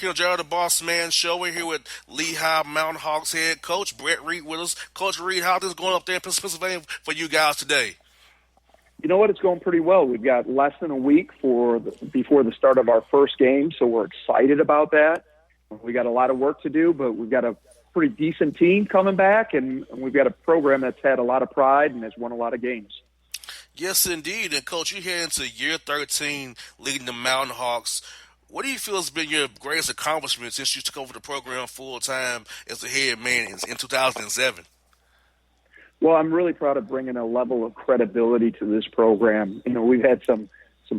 here on Jared the Bossman Show. We're here with Lehigh Mountain Hawks head coach Brett Reed with us. Coach Reed, how things going up there in Pennsylvania for you guys today? You know what? It's going pretty well. We've got less than a week before the start of our first game, so we're excited about that. We got a lot of work to do, but we've got a pretty decent team coming back, and we've got a program that's had a lot of pride and has won a lot of games. Yes, indeed. And, Coach, you head into year 13 leading the Mountain Hawks. What do you feel has been your greatest accomplishment since you took over the program full-time as the head man in 2007? Well, I'm really proud of bringing a level of credibility to this program. You know, we've had some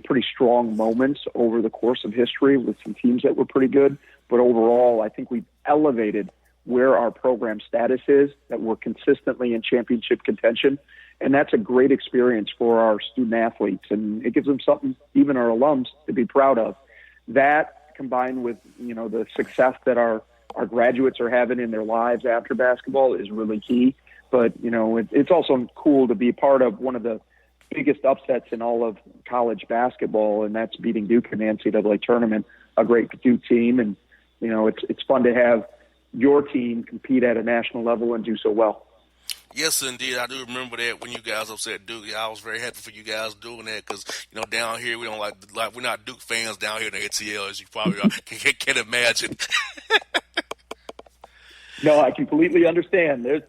pretty strong moments over the course of history with some teams that were pretty good. But overall, I think we've elevated where our program status is, that we're consistently in championship contention. And that's a great experience for our student athletes. And it gives them something, even our alums, to be proud of. That combined with, you know, the success that our graduates are having in their lives after basketball is really key. But, you know, it's also cool to be part of one of the biggest upsets in all of college basketball, and that's beating Duke in the NCAA tournament, a great Duke team. And, you know, it's fun to have your team compete at a national level and do so well. Yes, indeed. I do remember that when you guys upset Duke. I was very happy for you guys doing that because, you know, down here we don't like we're not Duke fans down here in the ATL, as you probably can imagine. No, I completely understand. It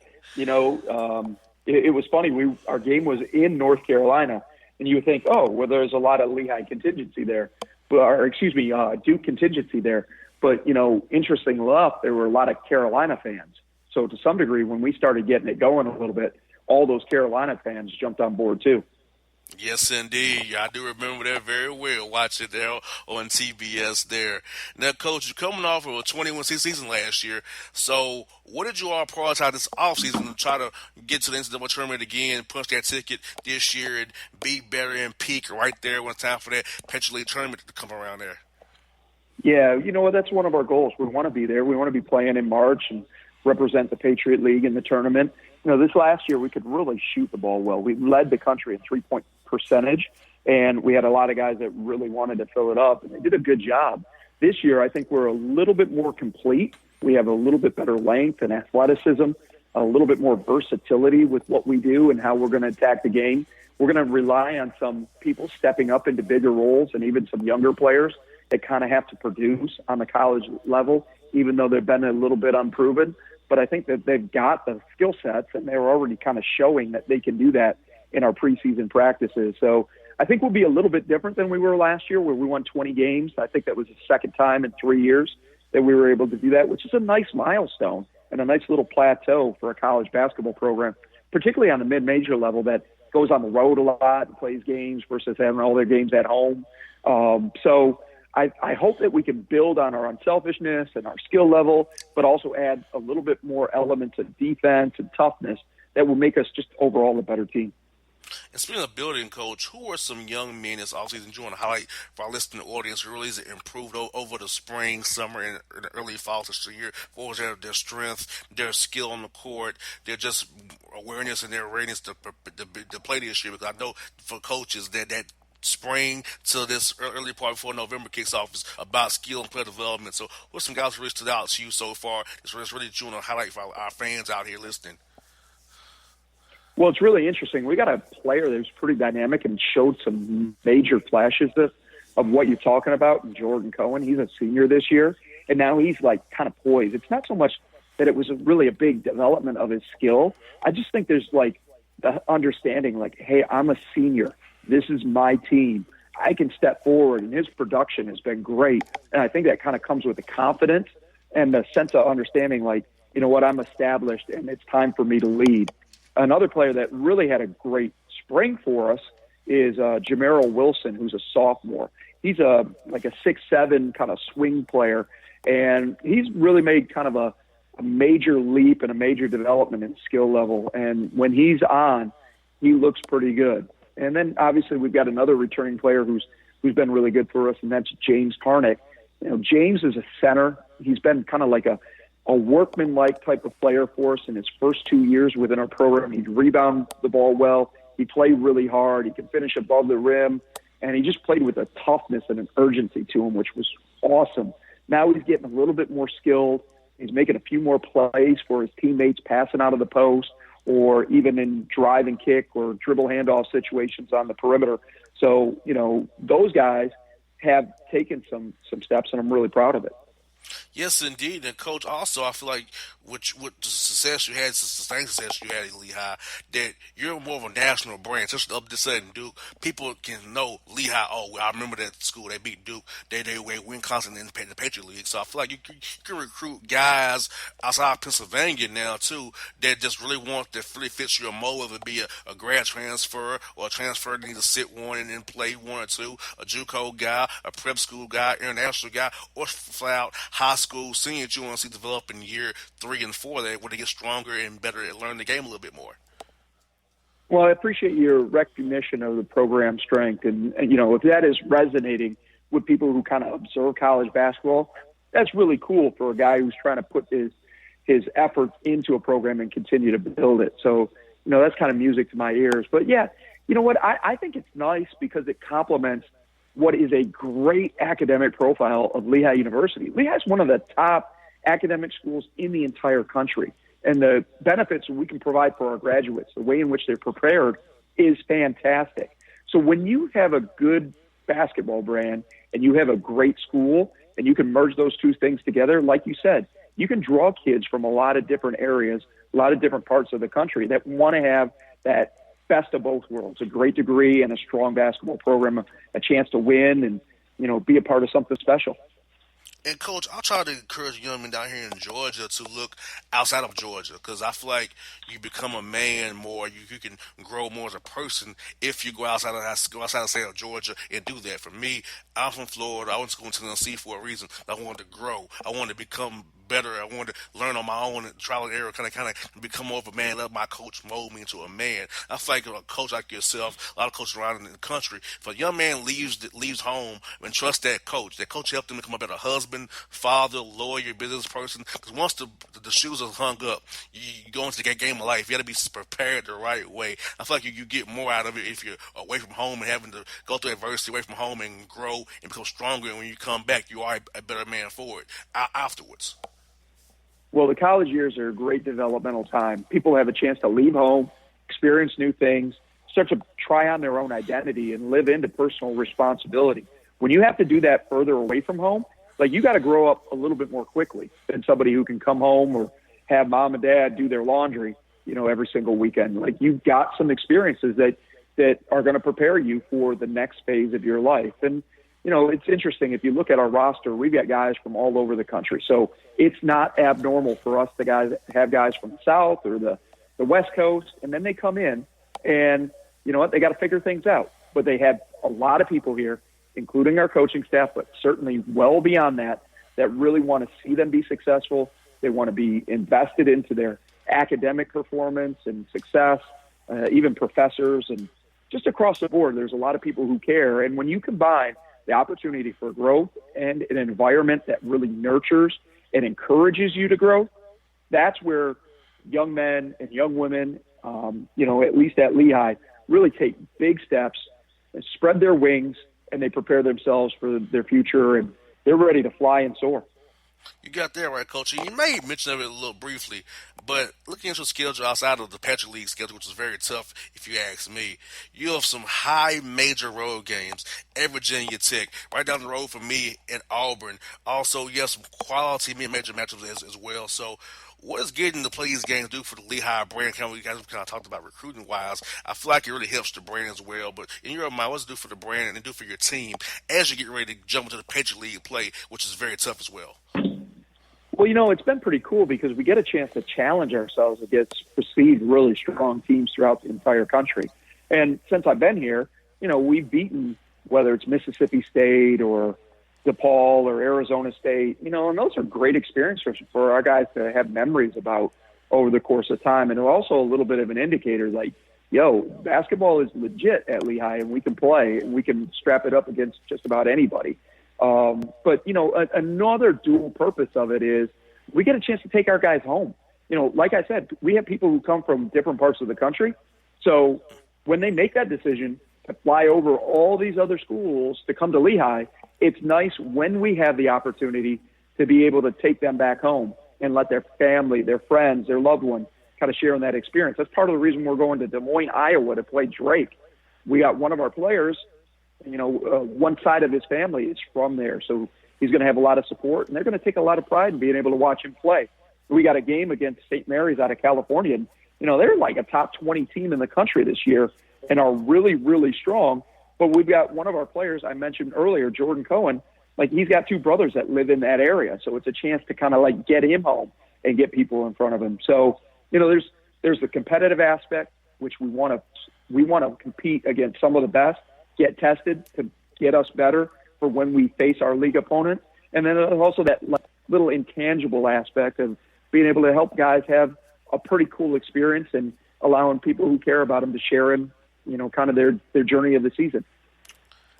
was funny. Our game was in North Carolina, and you would think, oh, well, there's a lot of Lehigh contingency there, Duke contingency there. But, you know, interesting enough, there were a lot of Carolina fans. So to some degree, when we started getting it going a little bit, all those Carolina fans jumped on board too. Yes, indeed. I do remember that very well, watching there on TBS there. Now, Coach, you're coming off of a 21 season last year. So what did you all prioritize this offseason to try to get to the NCAA tournament again, punch that ticket this year, and be better and peak right there when it's time for that Patriot League tournament to come around there? Yeah, you know what? That's one of our goals. We want to be there. We want to be playing in March and represent the Patriot League in the tournament. You know, this last year we could really shoot the ball well. We led the country in three-point percentage, and we had a lot of guys that really wanted to fill it up, and they did a good job. This year I think we're a little bit more complete. We have a little bit better length and athleticism, a little bit more versatility with what we do and how we're going to attack the game. We're going to rely on some people stepping up into bigger roles and even some younger players that kind of have to produce on the college level, even though they've been a little bit unproven. But I think that they've got the skill sets, and they're already kind of showing that they can do that in our preseason practices. So I think we'll be a little bit different than we were last year, where we won 20 games. I think that was the second time in 3 years that we were able to do that, which is a nice milestone and a nice little plateau for a college basketball program, particularly on the mid-major level that goes on the road a lot and plays games versus having all their games at home. So I hope that we can build on our unselfishness and our skill level, but also add a little bit more elements of defense and toughness that will make us just overall a better team. And speaking of building, Coach, who are some young men this offseason you want to highlight for our listening audience who really has improved over the spring, summer, and the early fall this year? What was their strength, their skill on the court, their just awareness and their readiness to play this year? Because I know for coaches that spring to this early part before November kicks off is about skill and player development. So what's some guys who really stood out to you so far? It's really you want to highlight for our fans out here listening. Well, it's really interesting. We got a player that was pretty dynamic and showed some major flashes of what you're talking about. Jordan Cohen, he's a senior this year, and now he's like kind of poised. It's not so much that it was really a big development of his skill. I just think there's like the understanding like, hey, I'm a senior. This is my team. I can step forward, and his production has been great. And I think that kind of comes with the confidence and the sense of understanding like, you know what, I'm established, and it's time for me to lead. Another player that really had a great spring for us is Jamero Wilson, who's a sophomore. He's like a 6'7" kind of swing player, and he's really made kind of a major leap and a major development in skill level. And when he's on, he looks pretty good. And then obviously we've got another returning player who's been really good for us, and that's James Harnick. You know, James is a center. He's been kind of like a workman-like type of player for us in his first 2 years within our program. He'd rebound the ball well. He played really hard. He could finish above the rim. And he just played with a toughness and an urgency to him, which was awesome Now he's getting a little bit more skilled. He's making a few more plays for his teammates, passing out of the post, or even in drive and kick or dribble handoff situations on the perimeter. So, those guys have taken some steps, and I'm really proud of it. Yes, indeed. And coach, also, I feel like with the success you had, the sustained success you had at Lehigh, that you're more of a national brand. Just up this sudden, Duke, people can know Lehigh. Oh, well, I remember that school. They beat Duke. They win constantly in the Patriot League. So I feel like you can recruit guys outside Pennsylvania now too that just really really fits your mold, whether it be a grad transfer or a transfer that needs to sit one and then play one or two, a JUCO guy, a prep school guy, international guy, or flat out high school senior that you want to see develop in year 3 and 4 where they get stronger and better at learning the game a little bit more. Well, I appreciate your recognition of the program strength. And if that is resonating with people who kind of observe college basketball, that's really cool for a guy who's trying to put his efforts into a program and continue to build it. So, that's kind of music to my ears. But, yeah, you know what? I think it's nice because it complements what is a great academic profile of Lehigh University. Lehigh is one of the top academic schools in the entire country. And the benefits we can provide for our graduates, the way in which they're prepared, is fantastic. So when you have a good basketball brand and you have a great school and you can merge those two things together, like you said, you can draw kids from a lot of different areas, a lot of different parts of the country that want to have that best of both worlds, a great degree and a strong basketball program, a chance to win and, be a part of something special. And coach, I'll try to encourage young men down here in Georgia to look outside of Georgia because I feel like you become a man more. You can grow more as a person if you go outside of state of Georgia and do that. For me, I'm from Florida. I went to school in Tennessee for a reason. I wanted to grow. I wanted to become better. I wanted to learn on my own and trial and error, kind of become more of a man. Let my coach mold me into a man. I feel like a coach like yourself, a lot of coaches around in the country, if a young man leaves home and trusts that coach helped them become a better husband, father, lawyer, business person. Because once the shoes are hung up, you go into the game of life. You got to be prepared the right way. I feel like you get more out of it if you're away from home and having to go through adversity away from home and grow and become stronger. And when you come back, you are a better man for it afterwards. Well, the college years are a great developmental time. People have a chance to leave home, experience new things, start to try on their own identity and live into personal responsibility. When you have to do that further away from home, like you got to grow up a little bit more quickly than somebody who can come home or have mom and dad do their laundry, every single weekend. Like you've got some experiences that are going to prepare you for the next phase of your life. And, it's interesting. If you look at our roster, we've got guys from all over the country. So it's not abnormal for us to have guys from the South or the West Coast, and then they come in and, they got to figure things out. But they have a lot of people here, including our coaching staff, but certainly well beyond that really want to see them be successful. They want to be invested into their academic performance and success, even professors, and just across the board, there's a lot of people who care. And when you combine the opportunity for growth and an environment that really nurtures and encourages you to grow, that's where young men and young women, at least at Lehigh, really take big steps and spread their wings, and they prepare themselves for their future, and they're ready to fly and soar. You got that right, Coach. And you may mention of it a little briefly, but looking at your schedule outside of the Patriot League schedule, which is very tough if you ask me, you have some high major road games at Virginia Tech, right down the road from me in Auburn. Also, you have some quality mid-major matchups as well. So what is getting to play these games do for the Lehigh brand? We guys kind of talked about recruiting-wise. I feel like it really helps the brand as well. But in your mind, what's it do for the brand and do for your team as you get ready to jump into the Patriot League play, which is very tough as well? Well, it's been pretty cool because we get a chance to challenge ourselves against perceived really strong teams throughout the entire country. And since I've been here, we've beaten whether it's Mississippi State or DePaul or Arizona State, and those are great experiences for our guys to have memories about over the course of time. And also a little bit of an indicator like, basketball is legit at Lehigh and we can play and we can strap it up against just about anybody. But another dual purpose of it is we get a chance to take our guys home. Like I said, we have people who come from different parts of the country. So when they make that decision to fly over all these other schools to come to Lehigh, it's nice when we have the opportunity to be able to take them back home and let their family, their friends, their loved one kind of share in that experience. That's part of the reason we're going to Des Moines, Iowa to play Drake. We got one of our players, one side of his family is from there. So he's going to have a lot of support, and they're going to take a lot of pride in being able to watch him play. We got a game against St. Mary's out of California, and, they're like a top 20 team in the country this year and are really, really strong. But we've got one of our players I mentioned earlier, Jordan Cohen, like he's got two brothers that live in that area. So it's a chance to kind of like get him home and get people in front of him. So, there's the competitive aspect, which we want to compete against some of the best, get tested to get us better for when we face our league opponent. And then there's also that little intangible aspect of being able to help guys have a pretty cool experience and allowing people who care about them to share in, kind of their journey of the season.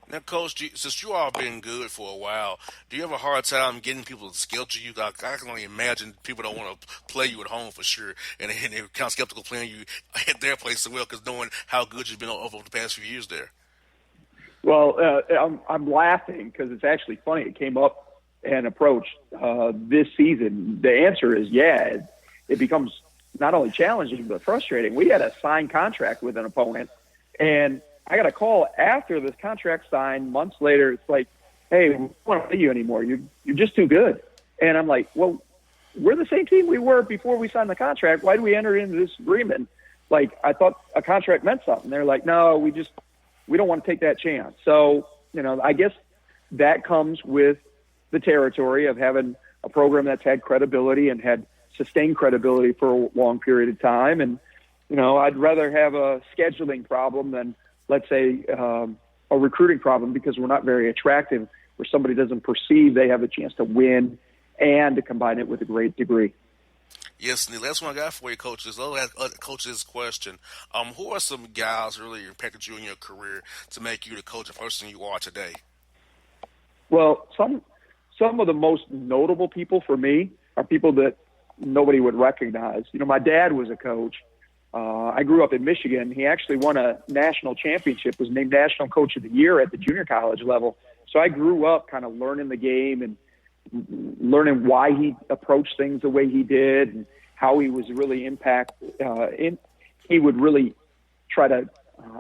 Now, Coach, since you all been good for a while, do you have a hard time getting people to schedule you? I can only imagine people don't want to play you at home for sure, and they're kind of skeptical playing you at their place as well, because knowing how good you've been over the past few years there. Well, I'm laughing because it's actually funny. It came up and approached this season. The answer is yeah. It becomes not only challenging but frustrating. We had a signed contract with an opponent, and I got a call after this contract signed months later. It's like, hey, we don't want to play you anymore. You're just too good. And I'm like, well, we're the same team we were before we signed the contract. Why did we enter into this agreement? Like, I thought a contract meant something. They're like, no, we don't want to take that chance. So, I guess that comes with the territory of having a program that's had credibility and had sustained credibility for a long period of time. And, I'd rather have a scheduling problem than, let's say, a recruiting problem, because we're not very attractive, where somebody doesn't perceive they have a chance to win and to combine it with a great degree. Yes, and the last one I got for you, coaches. I'll ask coaches question. Who are some guys who really impacted you in your career to make you the coach and person you are today? Well, some of the most notable people for me are people that nobody would recognize. My dad was a coach. I grew up in Michigan. He actually won a national championship, was named National Coach of the Year at the junior college level. So I grew up kind of learning the game and learning why he approached things the way he did and how he was really he would really try to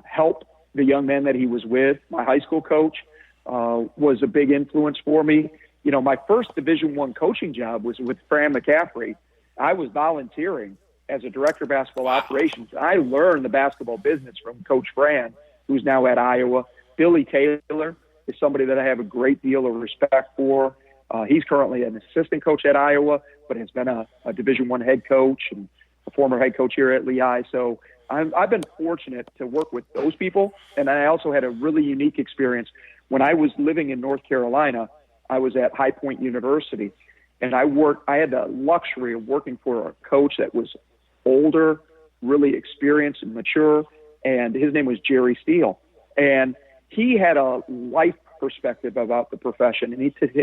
help the young men that he was with. My high school coach was a big influence for me. My first Division I coaching job was with Fran McCaffrey. I was volunteering as a director of basketball operations. I learned the basketball business from Coach Fran, who's now at Iowa. Billy Taylor is somebody that I have a great deal of respect for. He's currently an assistant coach at Iowa, but has been a Division I head coach and a former head coach here at Lehigh. So I've been fortunate to work with those people. And I also had a really unique experience. When I was living in North Carolina, I was at High Point University, and I had the luxury of working for a coach that was older, really experienced and mature, and his name was Jerry Steele. And he had a life perspective about the profession, and he could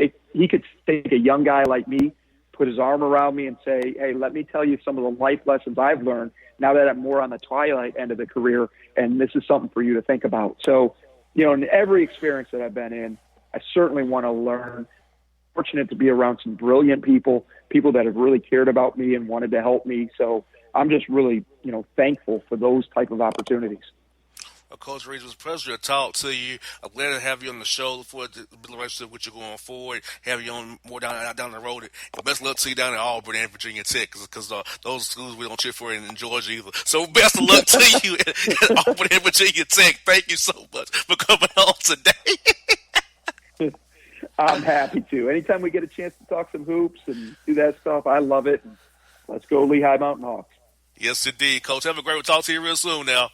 take a young guy like me, put his arm around me and say, hey, let me tell you some of the life lessons I've learned now that I'm more on the twilight end of the career, and this is something for you to think about. So, in every experience that I've been in, I certainly want to learn. Fortunate to be around some brilliant people that have really cared about me and wanted to help me. So I'm just really, thankful for those type of opportunities. Well, Coach Reed, it was a pleasure to talk to you. I'm glad to have you on the show. Look forward to building a relationship with you going forward. Have you on more down the road. And best of luck to you down in Auburn and Virginia Tech, because those schools we don't cheer for in Georgia either. So best of luck to you at Auburn and Virginia Tech. Thank you so much for coming on today. I'm happy to. Anytime we get a chance to talk some hoops and do that stuff, I love it. Let's go Lehigh Mountain Hawks. Yes, indeed, Coach. Have a great one. Talk to you real soon now.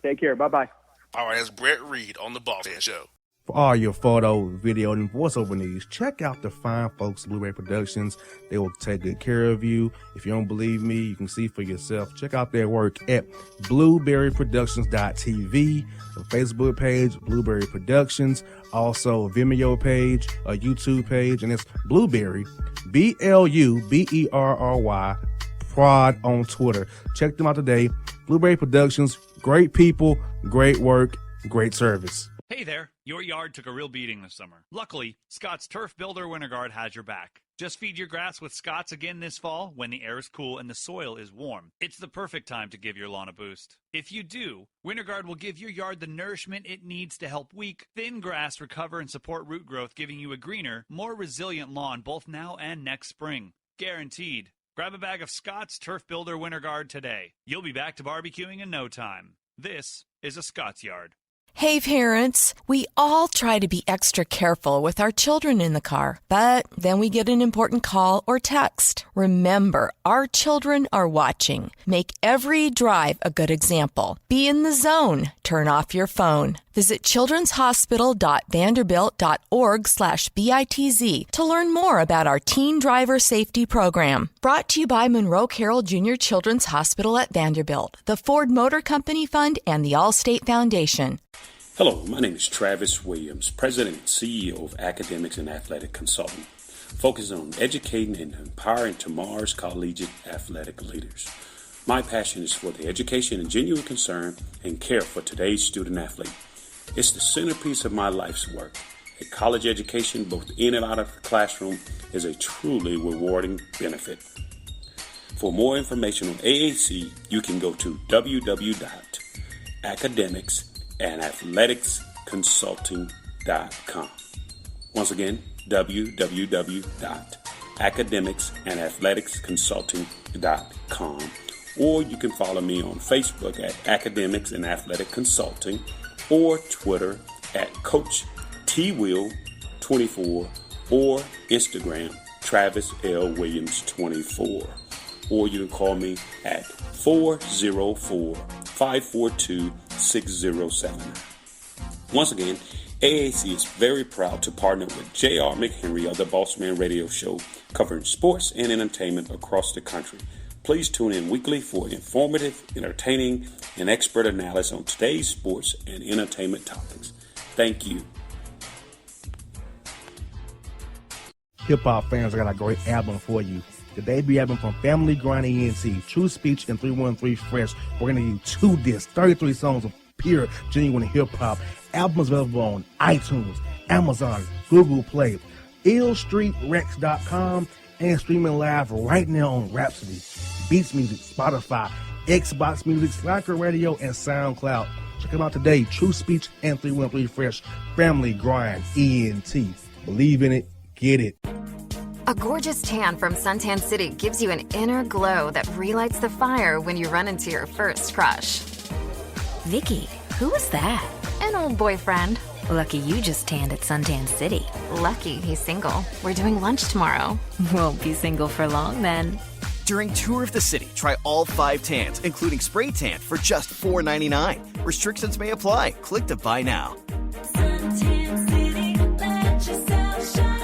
Take care. Bye-bye. All right, that's Brett Reed on the Bossman Show. For all your photo, video, and voiceover needs, check out the fine folks at Blueberry Productions. They will take good care of you. If you don't believe me, you can see for yourself. Check out their work at blueberryproductions.tv, the Facebook page, Blueberry Productions, also a Vimeo page, a YouTube page, and it's Blueberry, BLUBERRY, Prod on Twitter. Check them out today. Blueberry Productions, great people, great work, great service. Hey there, your yard took a real beating this summer. Luckily, Scott's Turf Builder Winter Guard has your back. Just feed your grass with Scott's again this fall when the air is cool and the soil is warm. It's the perfect time to give your lawn a boost. If you do, Winter Guard will give your yard the nourishment it needs to help weak, thin grass recover and support root growth, giving you a greener, more resilient lawn both now and next spring. Guaranteed. Grab a bag of Scott's Turf Builder Winter Guard today. You'll be back to barbecuing in no time. This is a Scott's Yard. Hey parents, we all try to be extra careful with our children in the car, but then we get an important call or text. Remember, our children are watching. Make every drive a good example. Be in the zone. Turn off your phone. Visit childrenshospital.vanderbilt.org/BITZ to learn more about our Teen Driver Safety Program. Brought to you by Monroe Carroll Jr. Children's Hospital at Vanderbilt, the Ford Motor Company Fund, and the Allstate Foundation. Hello, my name is Travis Williams, President and CEO of Academics and Athletic Consulting, focusing on educating and empowering tomorrow's collegiate athletic leaders. My passion is for the education and genuine concern and care for today's student athlete. It's the centerpiece of my life's work. A college education, both in and out of the classroom, is a truly rewarding benefit. For more information on AAC, you can go to www.academicsandathleticsconsulting.com. Once again, www.academicsandathleticsconsulting.com. Or you can follow me on Facebook at Academics and Athletic Consulting, or Twitter at Coach TWill24, or Instagram Travis L. Williams 24. Or you can call me at 404-542-6079. Once again, AAC is very proud to partner with J.R. McHenry of the Bossman Radio Show, covering sports and entertainment across the country. Please tune in weekly for informative, entertaining, and expert analysis on today's sports and entertainment topics. Thank you. Hip-hop fans, I got a great album for you. The debut album from Family Grind ENT, True Speech and 313 Fresh. We're going to give you 2 discs, 33 songs of pure, genuine hip-hop. Albums available on iTunes, Amazon, Google Play, illstreetrex.com, and streaming live right now on Rhapsody, Beats Music, Spotify, Xbox Music, Slacker Radio, and SoundCloud. Check them out today. True Speech and 313 Fresh. Family Grind ENT. Believe in it. Get it. A gorgeous tan from Suntan City gives you an inner glow that relights the fire when you run into your first crush. Vicky, who was that? An old boyfriend. Lucky you just tanned at Suntan City. Lucky he's single. We're doing lunch tomorrow. Won't be single for long then. During Tour of the City, try all 5 tans, including spray tan, for just $4.99. Restrictions may apply. Click to buy now. Suntan City, let yourself shine.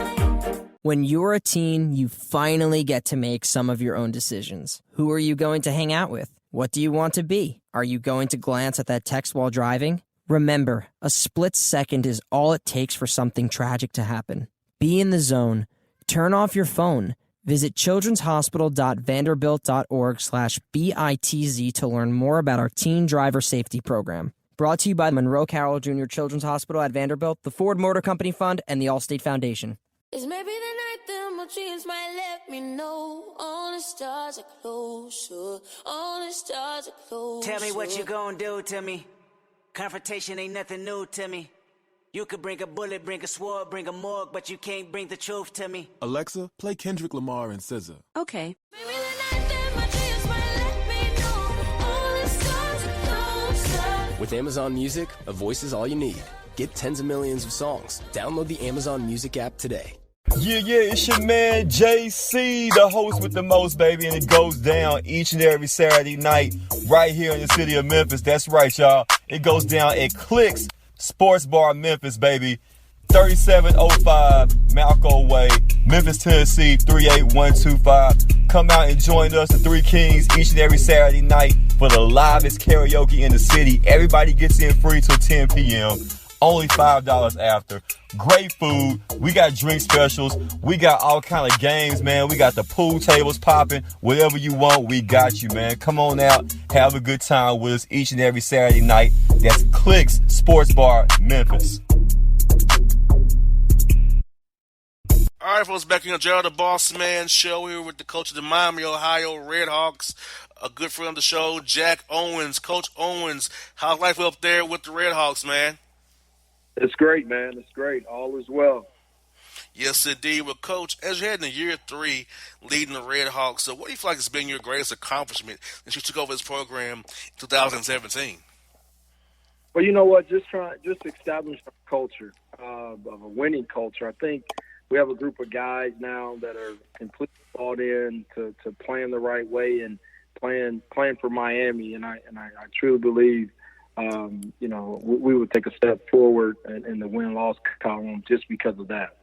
When you're a teen, you finally get to make some of your own decisions. Who are you going to hang out with? What do you want to be? Are you going to glance at that text while driving? Remember, a split second is all it takes for something tragic to happen. Be in the zone. Turn off your phone. Visit childrenshospital.vanderbilt.org/BITZ to learn more about our Teen Driver Safety Program. Brought to you by Monroe Carroll Jr. Children's Hospital at Vanderbilt, the Ford Motor Company Fund, and the Allstate Foundation. It's maybe the night that my dreams might let me know. All the stars are closer. All the stars are closer. Tell me what you gonna do to me. Confrontation ain't nothing new to me. You could bring a bullet, bring a sword, bring a morgue, but you can't bring the truth to me. Alexa, play Kendrick Lamar and SZA. Okay. Maybe the night that my dreams might let me know. All the stars are closer. With Amazon Music, a voice is all you need. Get tens of millions of songs. Download the Amazon Music app today. Yeah, it's your man JC, the host with the most, baby, and it goes down each and every Saturday night right here in the city of Memphis. That's right, y'all. It goes down at Clicks Sports Bar Memphis, baby. 3705 Malco Way, Memphis, Tennessee, 38125. Come out and join us, the Three Kings, each and every Saturday night for the livest karaoke in the city. Everybody gets in free till 10 p.m. Only $5 after. Great food. We got drink specials. We got all kind of games, man. We got the pool tables popping. Whatever you want, we got you, man. Come on out. Have a good time with us each and every Saturday night. That's Clicks Sports Bar, Memphis. All right, folks, back in the Gerald the Bossman show here with the coach of the Miami, Ohio Redhawks, a good friend of the show, Jack Owens. Coach Owens, how's life up there with the Redhawks, man? It's great, man. It's great. All is well. Yes, indeed. Well, Coach, as you're heading to year 3 leading the Redhawks, so what do you feel like has been your greatest accomplishment since you took over this program in 2017? Well, you know what? Just establish a culture of a winning culture. I think we have a group of guys now that are completely bought in to playing the right way and playing for Miami. And I truly believe, we would take a step forward in the win-loss column just because of that.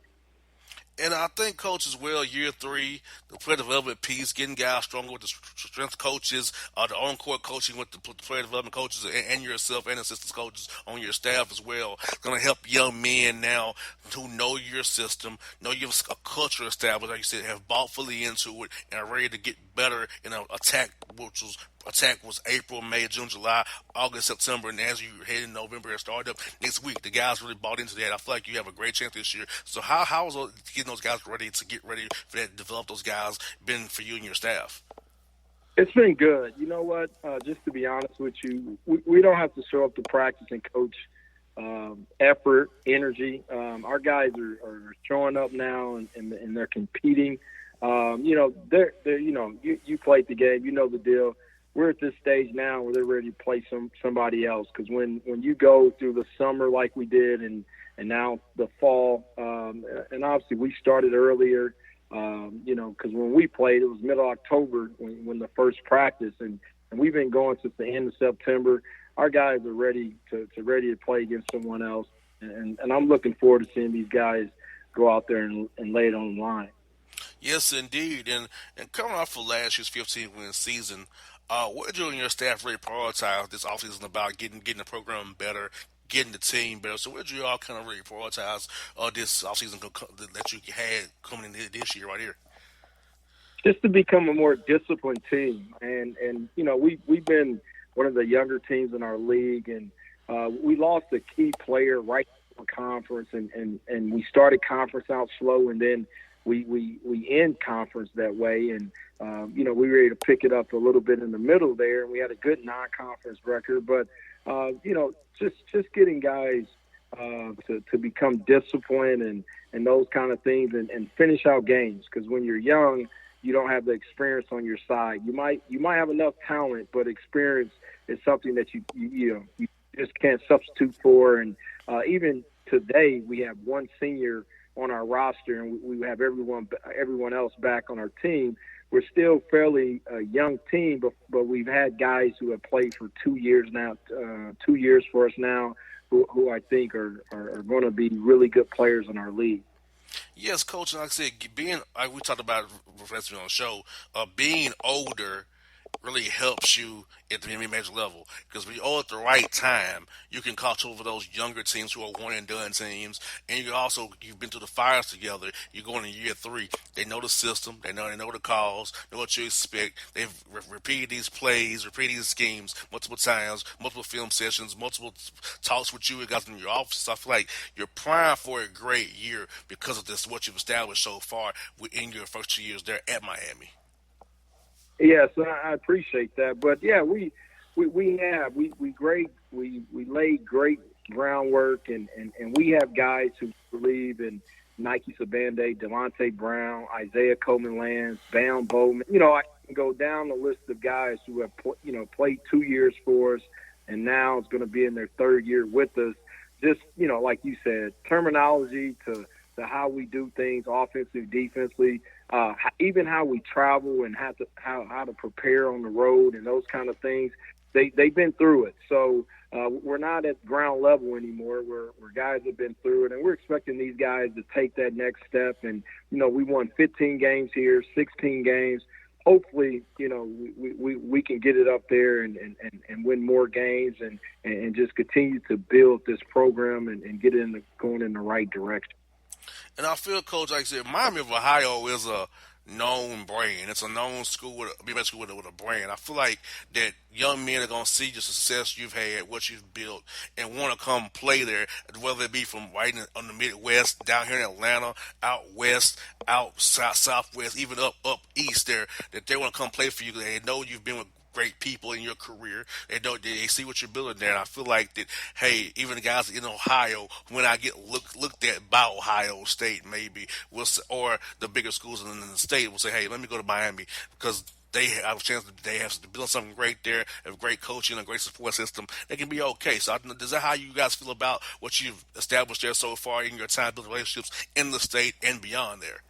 And I think, Coach, as well, year 3, the player development piece, getting guys stronger with the strength coaches, the on-court coaching with the player development coaches and yourself and assistant coaches on your staff as well. It's going to help young men now who know your system, know you have a culture established, like you said, have bought fully into it and are ready to get better in an attack was April, May, June, July, August, September, and as you head in November and start up next week, the guys really bought into that. I feel like you have a great chance this year. So how is getting those guys ready to get ready for that, develop those guys, been for you and your staff? It's been good. You know what? Just to be honest with you, we don't have to show up to practice and coach effort, energy. Our guys are showing up now and they're competing. You played the game, you know the deal. We're at this stage now where they're ready to play somebody else. Because when you go through the summer like we did and now the fall, and obviously we started earlier, because when we played, it was middle October when the first practice, and we've been going since the end of September. Our guys are ready to play against someone else, and I'm looking forward to seeing these guys go out there and lay it on the line. Yes, indeed. And coming off of last year's 15-win season, what did you and your staff really prioritize this offseason about getting the program better, getting the team better? So what did you all kind of really prioritize this offseason that you had coming in this year right here? Just to become a more disciplined team. And we've been one of the younger teams in our league, and we lost a key player right before conference, and we started conference out slow, and then we end conference that way, and we were ready to pick it up a little bit in the middle there, and we had a good non-conference record. But just getting guys to become disciplined and those kind of things, and finish out games, because when you're young, you don't have the experience on your side. You might have enough talent, but experience is something that you just can't substitute for. And even today, we have one senior on our roster, and we have everyone else back on our team. We're still fairly a young team, but we've had guys who have played for 2 years now, 2 years for us now, who I think are going to be really good players in our league. Yes, Coach, and like I said, being, like we talked about on the show, being older really helps you at the major level, because when you're all at the right time, you can coach over those younger teams who are one and done teams, and you've been through the fires together. You're going in year 3. They know the system, they know the calls, know what you expect. They've repeated these plays, repeated these schemes multiple times, multiple film sessions, multiple talks with you and guys in your office. I feel like you're primed for a great year because of this, what you've established so far in your first 2 years there at Miami. Yes, I appreciate that, but yeah, we laid great groundwork, and we have guys who believe in Nike Sabande, Delonte Brown, Isaiah Coleman-Lands, Bam Bowman. I can go down the list of guys who have played 2 years for us, and now it's going to be in their 3rd year with us. Just like you said, terminology to how we do things, offensively, defensively. Even how we travel and how to prepare on the road and those kind of things, they've been through it. So we're not at ground level anymore. We're guys have been through it, and we're expecting these guys to take that next step. And we won 15 games here, 16 games. Hopefully, we can get it up there and win more games and just continue to build this program and get it going in the right direction. And I feel, Coach, like I said, Miami of Ohio is a known brand. It's a known school with a brand. I feel like that young men are gonna see the success you've had, what you've built, and want to come play there. Whether it be from on the Midwest, down here in Atlanta, out west, out southwest, even up east. There that they want to come play for you. They know you've been with great people in your career. They see what you're building there. And I feel like that. Hey, even the guys in Ohio, when I get looked at by Ohio State, maybe or the bigger schools in the state will say, hey, let me go to Miami because they have a chance. They have to build something great there, have great coaching, a great support system. They can be okay. So, is that how you guys feel about what you've established there so far in your time building relationships in the state and beyond there?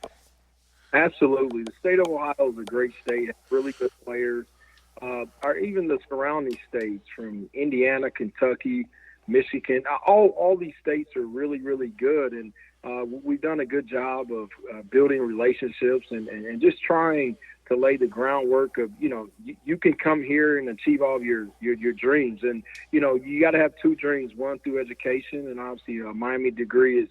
Absolutely. The state of Ohio is a great state, has really good players. Or even the surrounding states from Indiana, Kentucky, Michigan, all these states are really, really good. And we've done a good job of building relationships and just trying to lay the groundwork of, you can come here and achieve all of your dreams. And, you got to have two dreams, one through education. And obviously a Miami degree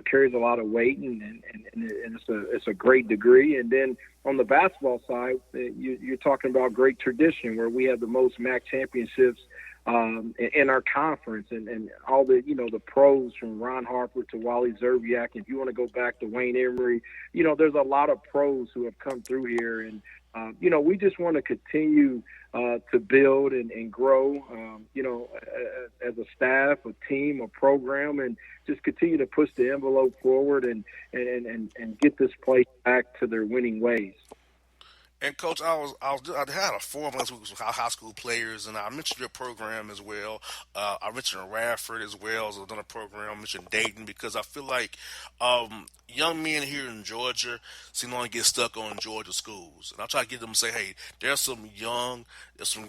carries a lot of weight and it's a great degree. And then on the basketball side, you're talking about great tradition where we have the most MAC championships in our conference and all the, the pros from Ron Harper to Wally Zerbiak. If you want to go back to Wayne Emery, there's a lot of pros who have come through here. And, we just want to continue to build and grow, as a staff, a team, a program, and just continue to push the envelope forward and get this place back to their winning ways. And coach, I had a forum last week with high school players, and I mentioned your program as well. I mentioned Radford as well as another program. I mentioned Dayton because I feel like young men here in Georgia seem to only get stuck on Georgia schools, and I try to get them to say, "Hey, there's some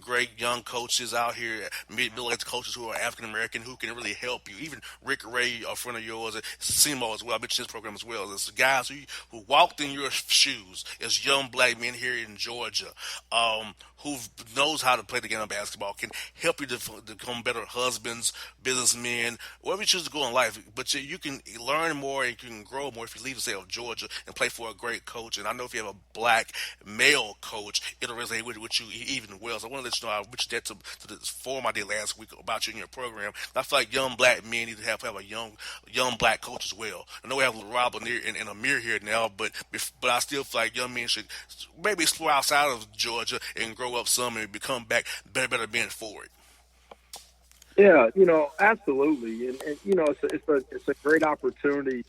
great young coaches out here, middle-aged coaches who are African American who can really help you." Even Rick Ray, a friend of yours, and Simo as well. I mentioned his program as well. There's guys who walked in your shoes as young black men here in Georgia, who knows how to play the game of basketball, can help you to become better husbands, businessmen, wherever you choose to go in life. But you can learn more and you can grow more if you leave the state of Georgia and play for a great coach. And I know if you have a black male coach, it'll resonate with you even well. So I want to let you know I reached that to this forum I did last week about you and your program. I feel like young black men need to have a young black coach as well. I know we have Rob Lanier and Amir here now, but I still feel like young men should maybe explore outside of Georgia and grow up some and become back better being forward. Yeah, absolutely, and it's a great opportunity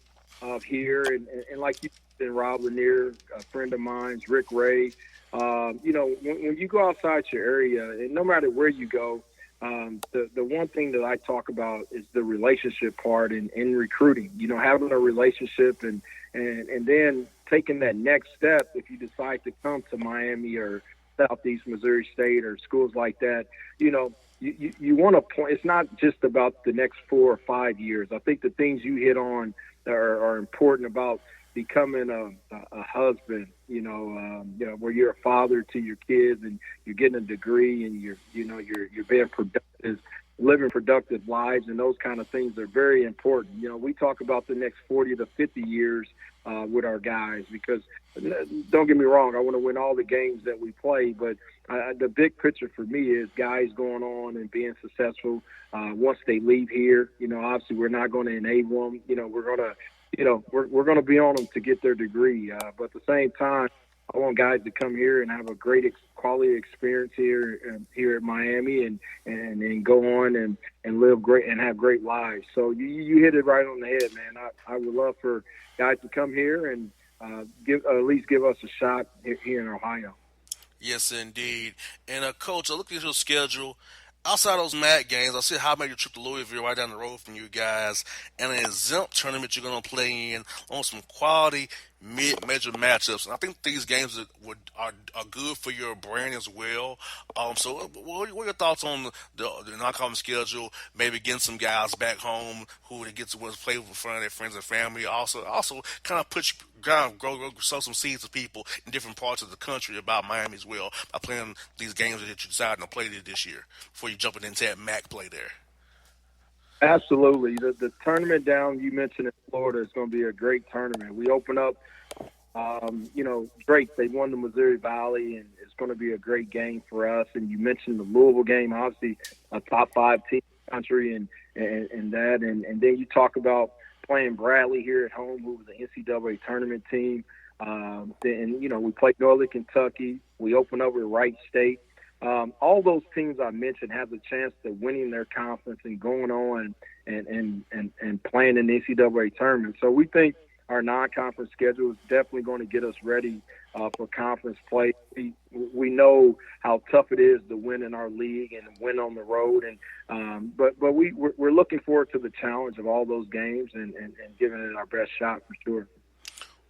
here, and like you said, Rob Lanier, a friend of mine, Rick Ray. When you go outside your area, and no matter where you go, the one thing that I talk about is the relationship part in recruiting. Having a relationship and then taking that next step if you decide to come to Miami or Southeast Missouri State or schools like that. You want to point. It's not just about the next 4 or 5 years. I think the things you hit on are important about becoming a husband. Where you're a father to your kids and you're getting a degree and you're being productive, living productive lives, and those kind of things are very important. We talk about the next 40 to 50 years with our guys because don't get me wrong, I want to win all the games that we play, but the big picture for me is guys going on and being successful once they leave here. Obviously we're not going to enable them. We're going to be on them to get their degree, but at the same time, I want guys to come here and have a great quality experience here at Miami and go on and live great and have great lives. So you hit it right on the head, man. I would love for guys to come here and at least give us a shot here in Ohio. Yes, indeed. And coach, I looked at your schedule. Outside those MAC games, I see how made your trip to Louisville right down the road from you guys, and an exempt tournament you're going to play in on some quality mid-major matchups. And I think these games are good for your brand as well. So what are your thoughts on the non-conference schedule, maybe getting some guys back home who they get to play in front of their friends and family, also kind of grow sow some seeds of people in different parts of the country about Miami as well by playing these games that you decided to play this year before you jumping into that MAC play there. Absolutely. The tournament down you mentioned in Florida is going to be a great tournament. We open up Drake, they won the Missouri Valley, and it's going to be a great game for us. And you mentioned the Louisville game, obviously a top 5 team in the country, and that. And then you talk about playing Bradley here at home, who was an NCAA tournament team. We played Northern Kentucky. We opened up with Wright State. All those teams I mentioned have the chance to winning their conference and going on and playing in the NCAA tournament. So we think our non-conference schedule is definitely going to get us ready for conference play. We know how tough it is to win in our league and win on the road, but we're looking forward to the challenge of all those games and giving it our best shot for sure.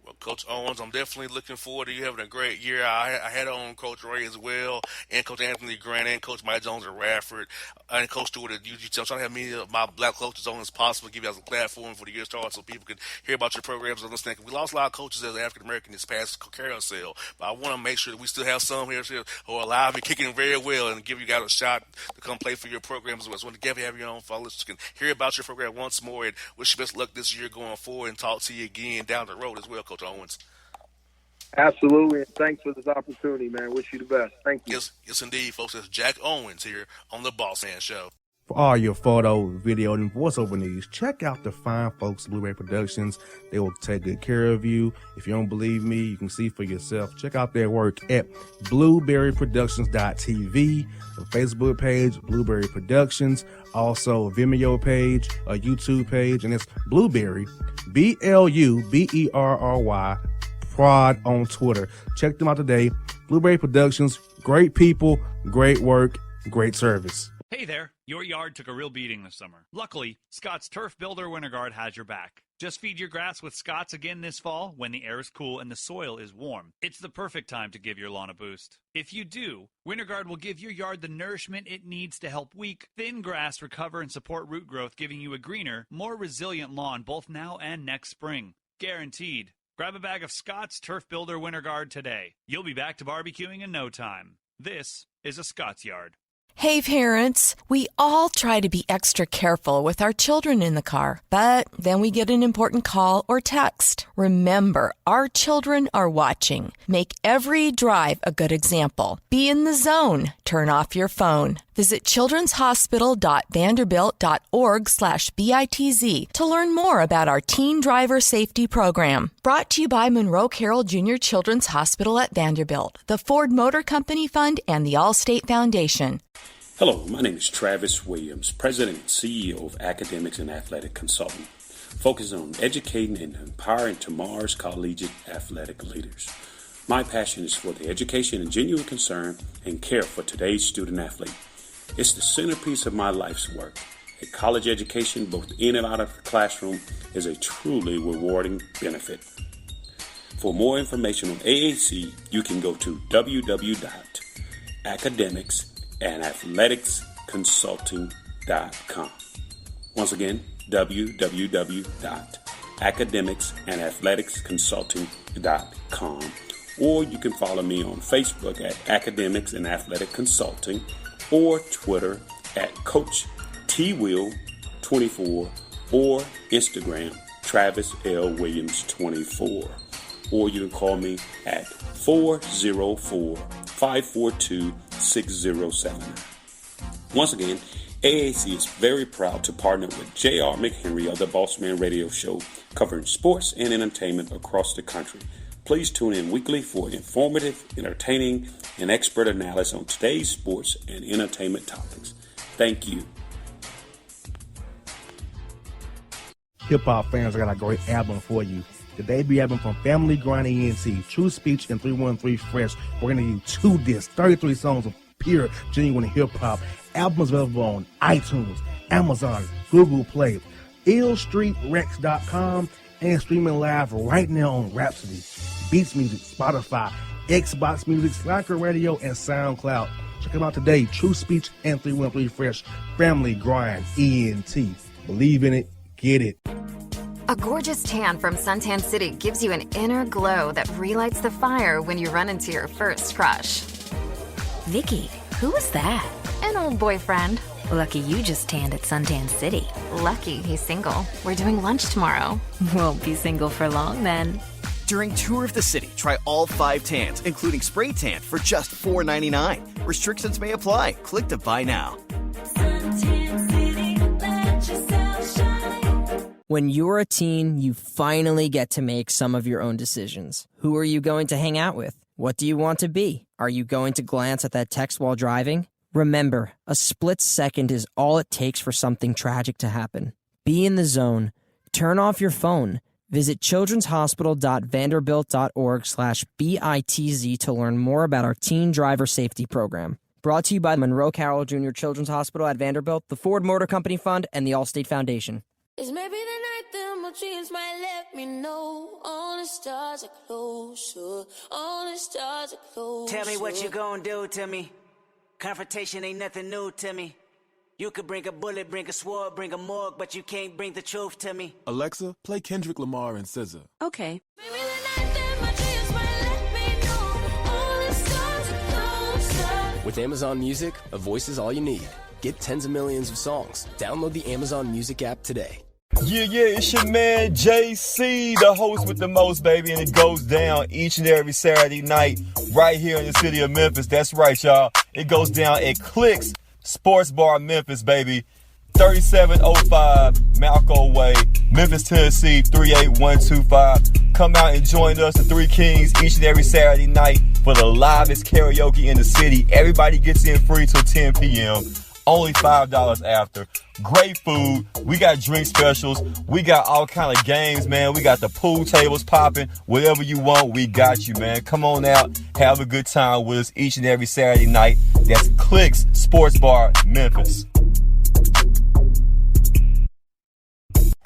Well, Coach Owens, I'm definitely looking forward to you having a great year. I had on Coach Ray as well, and Coach Anthony Grant, and Coach Mike Jones at Radford, and Coach Stewart at UGT. I'm trying to have many of my black coaches on as possible, give you guys a platform for the year start so people can hear about your programs and understand. We lost a lot of coaches as African American this past carousel, but I want to make sure that we still have some here who are alive and kicking very well and give you guys a shot to come play for your programs as well. So I want to have you on for listeners can hear about your program once more and wish you best luck this year going forward and talk to you again down the road as well, Coach Owens. Absolutely, and thanks for this opportunity, man. Wish you the best. Thank you. Yes, indeed, folks. It's Jack Owens here on the Bossman Show. For all your photo, video, and voiceover needs, check out the fine folks at Blueberry Productions. They will take good care of you. If you don't believe me, you can see for yourself. Check out their work at blueberryproductions.tv, the Facebook page, Blueberry Productions, also a Vimeo page, a YouTube page, and it's Blueberry, BLUBERRY, Prod on Twitter. Check them out today. Blueberry Productions, great people, great work, great service. Hey there, your yard took a real beating this summer. Luckily, Scott's Turf Builder Winter Guard has your back. Just feed your grass with Scott's again this fall when the air is cool and the soil is warm. It's the perfect time to give your lawn a boost. If you do, Winter Guard will give your yard the nourishment it needs to help weak, thin grass recover and support root growth, giving you a greener, more resilient lawn both now and next spring. Guaranteed. Grab a bag of Scott's Turf Builder Winter Guard today. You'll be back to barbecuing in no time. This is a Scott's Yard. Hey parents, we all try to be extra careful with our children in the car, but then we get an important call or text. Remember, our children are watching. Make every drive a good example. Be in the zone. Turn off your phone. Visit childrenshospital.vanderbilt.org/BITZ to learn more about our teen driver safety program. Brought to you by Monroe Carroll Jr. Children's Hospital at Vanderbilt, the Ford Motor Company Fund, and the Allstate Foundation. Hello, my name is Travis Williams, President and CEO of Academics and Athletic Consulting, focusing on educating and empowering tomorrow's collegiate athletic leaders. My passion is for the education and genuine concern and care for today's student athlete. It's the centerpiece of my life's work. A college education, both in and out of the classroom, is a truly rewarding benefit. For more information on AAC, you can go to www.academicsandathleticsconsulting.com. Once again, www.academicsandathleticsconsulting.com. Or you can follow me on Facebook at Academics and Athletic Consulting, or Twitter at Coach TWill24, or Instagram Travis L. Williams 24. Or you can call me at 404-542-6079. Once again, AAC is very proud to partner with J.R. McHenry of the Bossman Radio Show, covering sports and entertainment across the country. Please tune in weekly for informative, entertaining, and expert analysis on today's sports and entertainment topics. Thank you. Hip-hop fans, I got a great album for you. The debut album from Family Grind ENT, True Speech and 313 Fresh. We're going to do 2 discs, 33 songs of pure, genuine hip-hop. Albums available on iTunes, Amazon, Google Play, illstreetrex.com, and streaming live right now on Rhapsody, Beats Music, Spotify, Xbox Music, Slacker Radio, and SoundCloud. Check them out today. True Speech and 313 Fresh. Family Grind ENT. Believe in it. Get it. A gorgeous tan from Suntan City gives you an inner glow that relights the fire when you run into your first crush. Vicky, who was that? An old boyfriend. Lucky you just tanned at Suntan City. Lucky he's single. We're doing lunch tomorrow. Won't be single for long then. During Tour of the City, try all 5 tans, including spray tan, for just $4.99. Restrictions may apply. Click to buy now. When you're a teen, you finally get to make some of your own decisions. Who are you going to hang out with? What do you want to be? Are you going to glance at that text while driving? Remember, a split second is all it takes for something tragic to happen. Be in the zone. Turn off your phone. Visit childrenshospital.vanderbilt.org/BITZ to learn more about our teen driver safety program. Brought to you by Monroe Carroll Jr. Children's Hospital at Vanderbilt, the Ford Motor Company Fund, and the Allstate Foundation. It's maybe the night that my dreams might let me know. All the stars are closer. All the stars are closer. Tell me what you gonna do to me. Confrontation ain't nothing new to me. You could bring a bullet, bring a sword, bring a morgue, but you can't bring the truth to me. Alexa, play Kendrick Lamar and SZA. Okay. Maybe the night that my dreams might let me know. All the stars are closer. With Amazon Music, a voice is all you need. Get tens of millions of songs. Download the Amazon Music app today. Yeah, it's your man JC, the host with the most, baby, and it goes down each and every Saturday night right here in the city of Memphis. That's right, y'all. It goes down at Clicks Sports Bar Memphis, baby. 3705 Malco Way, Memphis, Tennessee, 38125. Come out and join us, the Three Kings, each and every Saturday night for the livest karaoke in the city. Everybody gets in free till 10 p.m. Only $5 after. Great food. We got drink specials. We got all kind of games, man. We got the pool tables popping. Whatever you want, we got you, man. Come on out. Have a good time with us each and every Saturday night. That's Clicks Sports Bar, Memphis.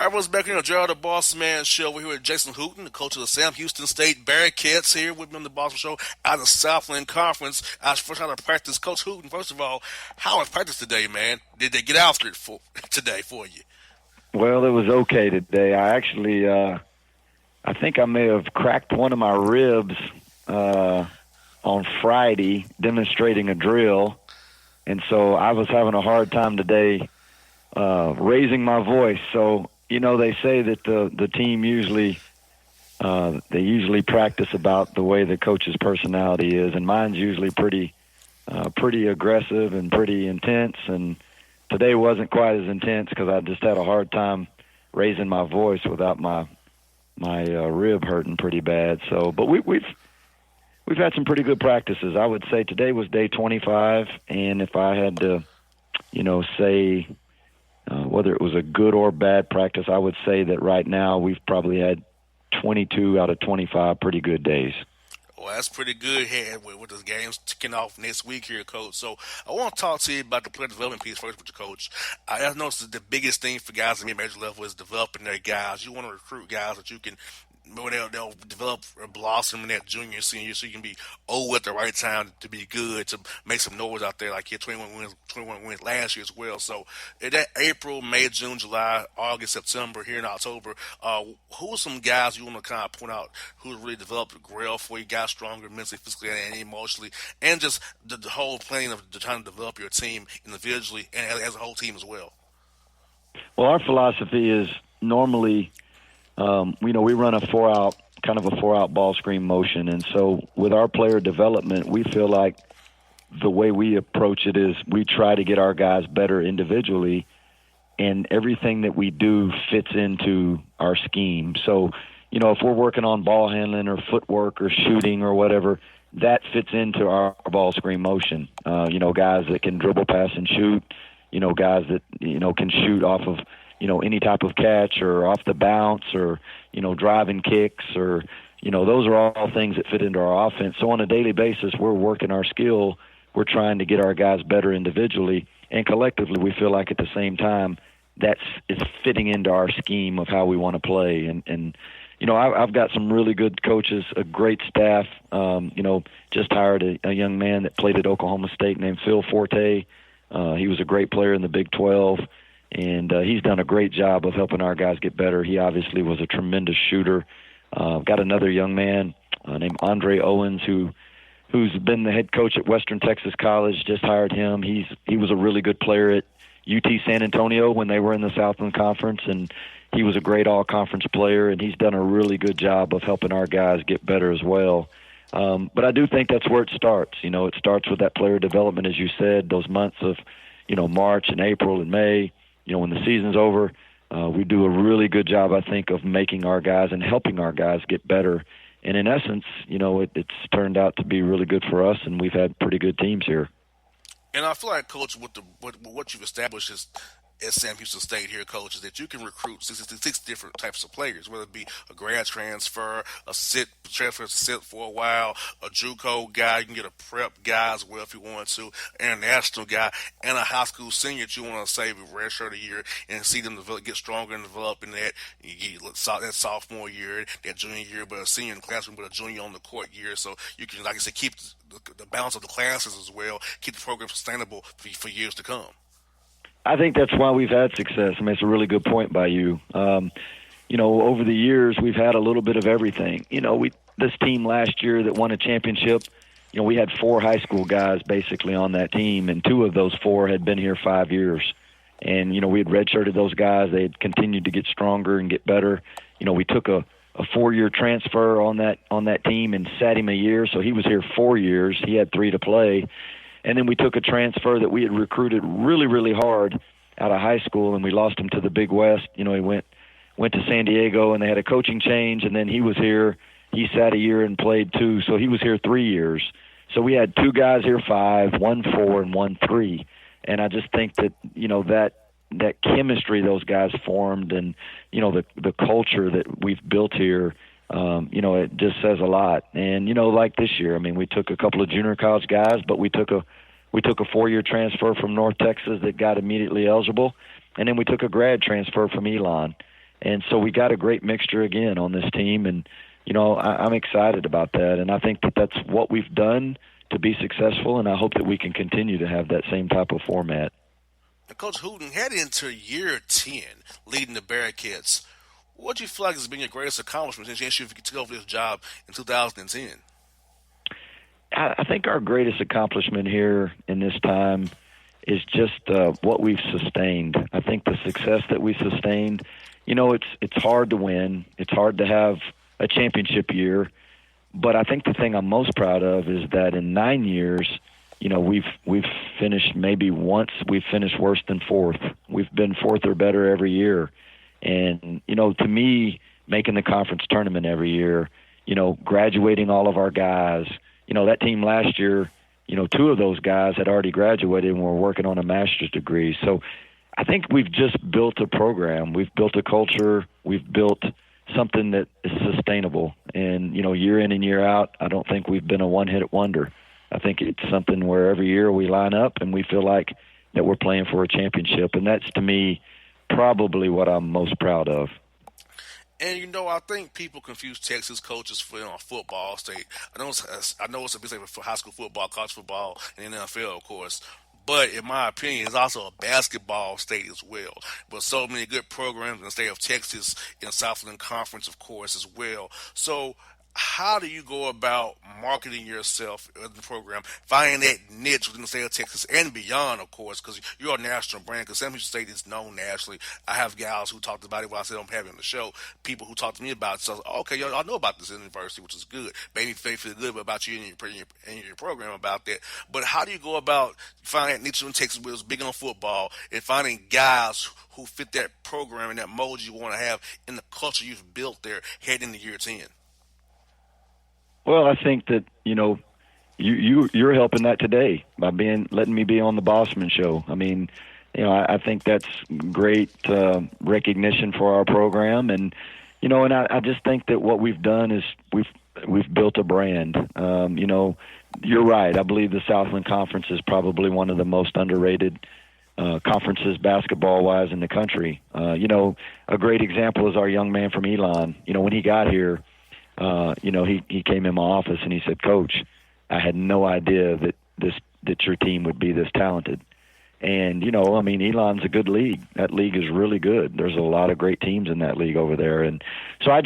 Everyone's back here on Gerald the Bossman show. We're here with Jason Hooten, the coach of the Sam Houston State Bearcats, here with me on the Bossman show out of the Southland Conference. First out of practice, Coach Hooten, first of all, how was practice today, man? Did they get after it today for you? Well, it was okay today. I actually, I think I may have cracked one of my ribs on Friday demonstrating a drill, and so I was having a hard time today raising my voice. So, you know, they say that the team usually practice about the way the coach's personality is, and mine's usually pretty aggressive and pretty intense. And today wasn't quite as intense because I just had a hard time raising my voice without my rib hurting pretty bad. So, but we've had some pretty good practices. I would say today was day 25, and if I had to, say whether it was a good or bad practice, I would say that right now we've probably had 22 out of 25 pretty good days. Well, that's pretty good here with the games kicking off next week here, Coach. So I want to talk to you about the player development piece first with your coach. I noticed that the biggest thing for guys at mid-major level is developing their guys. You want to recruit guys that you can – they'll develop or blossom in that junior, senior, so you can be old at the right time to be good, to make some noise out there like you had 21 wins last year as well. So in that April, May, June, July, August, September, here in October, who are some guys you want to kind of point out who really developed a grill for you, got stronger mentally, physically, and emotionally, and just the whole plan of trying to develop your team individually and as a whole team as well? Well, our philosophy is normally we run a four-out ball screen motion. And so with our player development, we feel like the way we approach it is we try to get our guys better individually, and everything that we do fits into our scheme. So, if we're working on ball handling or footwork or shooting or whatever, that fits into our ball screen motion. Guys that can dribble, pass, and shoot, guys that, can shoot off of, any type of catch or off the bounce or, driving kicks or, those are all things that fit into our offense. So on a daily basis, we're working our skill. We're trying to get our guys better individually, and collectively we feel like at the same time it's fitting into our scheme of how we want to play. And I've got some really good coaches, a great staff. Just hired a young man that played at Oklahoma State named Phil Forte. He was a great player in the Big 12. And he's done a great job of helping our guys get better. He obviously was a tremendous shooter. Got another young man named Andre Owens who's been the head coach at Western Texas College. Just hired him. He was a really good player at UT San Antonio when they were in the Southland Conference, and he was a great all-conference player, and he's done a really good job of helping our guys get better as well. But I do think that's where it starts. It starts with that player development, as you said, those months of, March and April and May, when the season's over. We do a really good job, I think, of making our guys and helping our guys get better. And in essence, it's turned out to be really good for us, and we've had pretty good teams here. And I feel like, Coach, what you've established is at Sam Houston State here, Coach, is that you can recruit six different types of players, whether it be a grad transfer, a transfer to sit for a while, a JUCO guy, you can get a prep guy as well if you want to, an international guy, and a high school senior that you want to save a redshirt a year and see them get stronger and develop in that. You get that sophomore year, that junior year, but a senior in the classroom, but a junior on the court year, so you can, like I said, keep the balance of the classes as well, keep the program sustainable for years to come. I think that's why we've had success. I mean, it's a really good point by you. Over the years, we've had a little bit of everything. This team last year that won a championship, we had 4 high school guys basically on that team, and 2 of those 4 had been here 5 years. And, we had redshirted those guys. They had continued to get stronger and get better. We took a 4-year transfer on that team and sat him a year, so he was here 4 years. He had 3 to play. And then we took a transfer that we had recruited really, really hard out of high school, and we lost him to the Big West. He went to San Diego, and they had a coaching change, and then he was here. He sat a year and played 2, so he was here 3 years. So we had 2 guys here 5, 1 4, and 1 3. And I just think that, that chemistry those guys formed and, the culture that we've built here, it just says a lot. And, like this year, I mean, we took a couple of junior college guys, but we took a 4-year transfer from North Texas that got immediately eligible. And then we took a grad transfer from Elon. And so we got a great mixture again on this team. And, I'm excited about that. And I think that that's what we've done to be successful. And I hope that we can continue to have that same type of format. And Coach Hooten, heading into year 10, leading the Bearcats, what do you feel like has been your greatest accomplishment since you took over this job in 2010? I think our greatest accomplishment here in this time is just what we've sustained. I think the success that we sustained, it's hard to win. It's hard to have a championship year. But I think the thing I'm most proud of is that in 9 years, we've finished maybe once. We've finished worse than 4th. We've been 4th or better every year. And, to me, making the conference tournament every year, graduating all of our guys, that team last year, 2 of those guys had already graduated and were working on a master's degree. So I think we've just built a program. We've built a culture. We've built something that is sustainable. And, year in and year out, I don't think we've been a one-hit wonder. I think it's something where every year we line up and we feel like that we're playing for a championship. And that's, to me, probably what I'm most proud of. And I think people confuse Texas coaches for football state. I know it's a big thing for high school football, college football, and NFL, of course. But in my opinion, it's also a basketball state as well. But so many good programs in the state of Texas, in the Southland Conference, of course, as well. So how do you go about marketing yourself in the program, finding that niche within the state of Texas and beyond, of course, because you're a national brand, because Sam Houston State is known nationally. I have gals who talked about it while I said I'm having on the show, people who talked to me about it. So, okay, y'all know about this university, which is good. Maybe they feel good about you and your program about that. But how do you go about finding that niche in Texas where it's big on football and finding guys who fit that program and that mold you want to have in the culture you've built there heading into year 10? Well, I think that, you're helping that today by letting me be on the Bossman show. I mean, I think that's great recognition for our program. And, and I just think that what we've done is we've built a brand. You're right. I believe the Southland Conference is probably one of the most underrated conferences basketball-wise in the country. A great example is our young man from Elon. When he got here, he came in my office and he said, "Coach, I had no idea that your team would be this talented." And, Elon's a good league. That league is really good. There's a lot of great teams in that league over there. And so I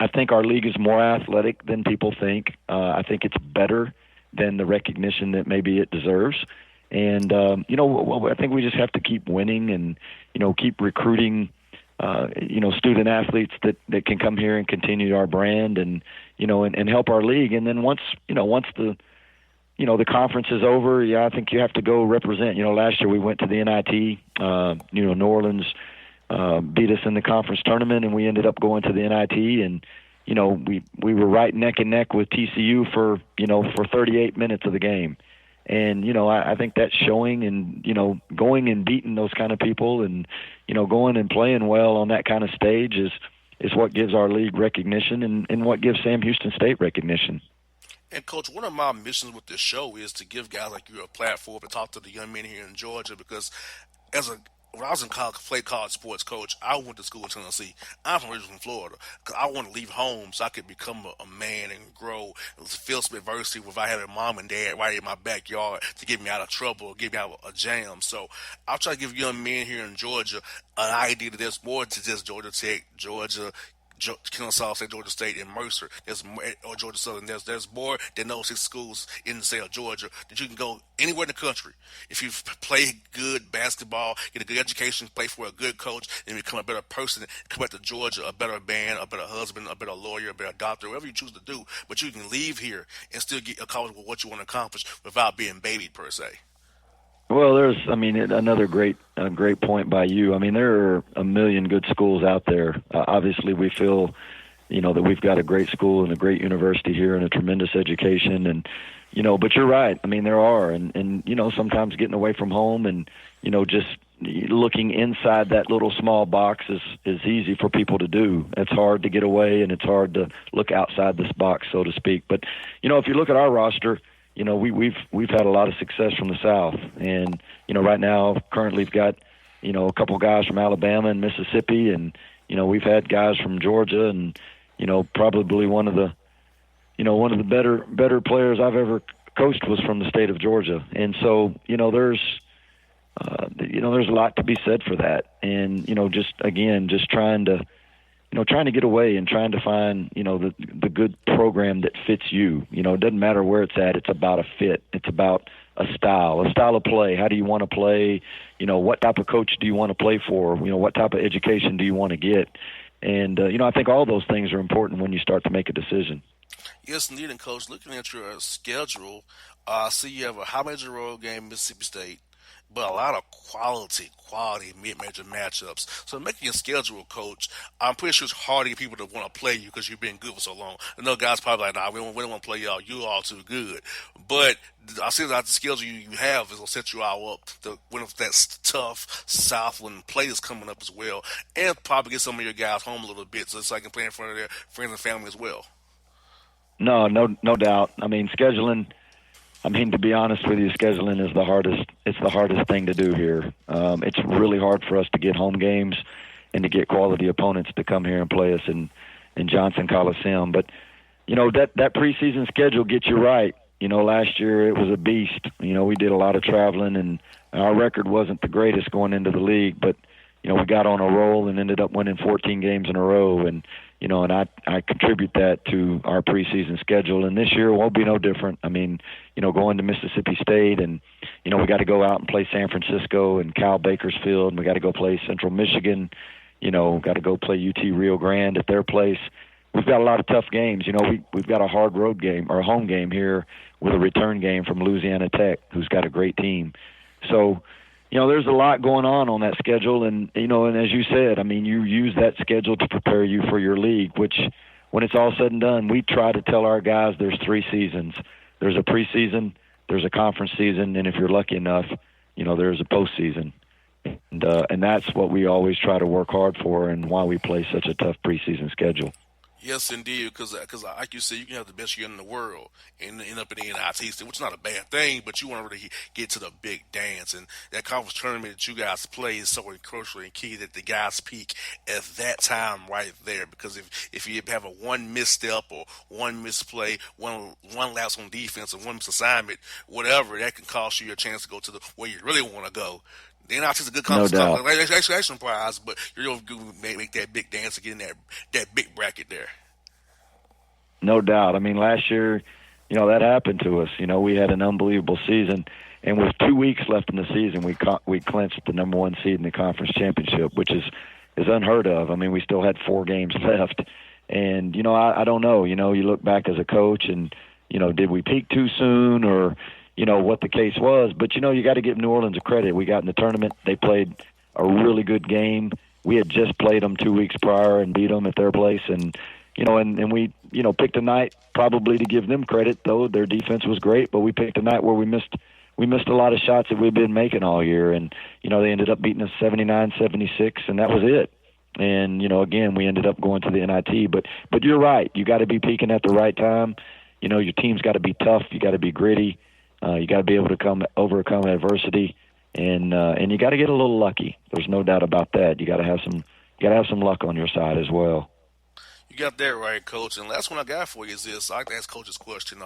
think our league is more athletic than people think. I think it's better than the recognition that maybe it deserves. And, I think we just have to keep winning and, keep recruiting student athletes that can come here and continue our brand and help our league. And then once the conference is over, I think you have to go represent. Last year we went to the NIT. New Orleans beat us in the conference tournament, and we ended up going to the NIT. And we were right neck and neck with TCU for 38 minutes of the game. And I think that's showing, and going and beating those kind of people, and going and playing well on that kind of stage is what gives our league recognition, and what gives Sam Houston State recognition. And, Coach, one of my missions with this show is to give guys like you a platform to talk to the young men here in Georgia, because when I was in college, played college sports, Coach, I went to school in Tennessee. I'm originally from Florida because I want to leave home so I could become a man and grow and feel some adversity without having mom and dad right in my backyard to get me out of trouble or get me out of a jam. So I'll try to give young men here in Georgia an idea that there's more to just Georgia Tech, Georgia, Kennesaw State, Georgia State, and Mercer. There's more, or Georgia Southern. There's more than those 6 schools in the state of Georgia that you can go anywhere in the country. If you play good basketball, get a good education, play for a good coach, and become a better person, come back to Georgia, a better man, a better husband, a better lawyer, a better doctor, whatever you choose to do. But you can leave here and still get accomplished with what you want to accomplish without being babied per se. Well, another great point by you. There are a million good schools out there. Obviously, we feel, that we've got a great school and a great university here and a tremendous education. And, but you're right. There are. And sometimes getting away from home and, just looking inside that little small box is easy for people to do. It's hard to get away, and it's hard to look outside this box, so to speak. But, if you look at our roster, we've had a lot of success from the South, and right now currently we've got a couple guys from Alabama and Mississippi, and we've had guys from Georgia, and probably one of the better players I've ever coached was from the state of Georgia, and so there's a lot to be said for that, and just trying to get away and trying to find, the good program that fits you. It doesn't matter where it's at. It's about a fit. It's about a style of play. How do you want to play? What type of coach do you want to play for? What type of education do you want to get? And, I think all those things are important when you start to make a decision. Yes, indeed. And, Coach, looking at your schedule, I see you have a high-major road game, Mississippi State, but a lot of quality mid-major matchups. So making your schedule, Coach, I'm pretty sure it's hard to get people to want to play you because you've been good for so long. I know guys probably like, we don't want to play y'all. You all too good. But I see that the schedule you have is going to set you all up to win that tough Southland play is coming up as well, and probably get some of your guys home a little bit so they can play in front of their friends and family as well. No doubt. Scheduling. To be honest with you, scheduling is the hardest. It's the hardest thing to do here. It's really hard for us to get home games and to get quality opponents to come here and play us in Johnson Coliseum. But that preseason schedule gets you right. Last year it was a beast. We did a lot of traveling, and our record wasn't the greatest going into the league. But we got on a roll and ended up winning 14 games in a row. And and I contribute that to our preseason schedule. And this year won't be no different. Going to Mississippi State, and, we got to go out and play San Francisco and Cal Bakersfield, and we got to go play Central Michigan, got to go play UT Rio Grande at their place. We've got a lot of tough games. We've got a hard road game or a home game here with a return game from Louisiana Tech, who's got a great team. So, there's a lot going on that schedule, and as you said, you use that schedule to prepare you for your league, which when it's all said and done, we try to tell our guys there's 3 seasons. There's a preseason, there's a conference season, and if you're lucky enough, there's a postseason. And that's what we always try to work hard for, and why we play such a tough preseason schedule. Yes, indeed, because like you said, you can have the best year in the world and end up in the NIT, which is not a bad thing, but you want to really get to the big dance. And that conference tournament that you guys play is so crucial and key that the guys peak at that time right there. Because if you have a one misstep or one misplay, one lapse on defense or one misassignment, whatever, that can cost you your chance to go to where you really want to go. The NIT is a good conversation prize, but you're going to make that big dance and get in that big bracket there. No doubt. Last year, that happened to us. We had an unbelievable season, and with 2 weeks left in the season, we clinched the number 1 seed in the conference championship, which is, is unheard of. I mean, we still had 4 games left. And, I don't know. You look back as a coach and, did we peak too soon or, what the case was. But, you got to give New Orleans a credit. We got in the tournament. They played a really good game. We had just played them 2 weeks prior and beat them at their place. And, and we, picked a night probably to give them credit, though. Their defense was great, but we picked a night where we missed a lot of shots that we've been making all year. And, they ended up beating us 79-76, and that was it. And, again, we ended up going to the NIT. But you're right. You got to be peaking at the right time. Your team's got to be tough. You got to be gritty. You got to be able to overcome adversity. And you got to get a little lucky. There's no doubt about that. You got to have some luck on your side as well. You got that right, Coach. And last one I got for you is this. I like to ask Coach this question.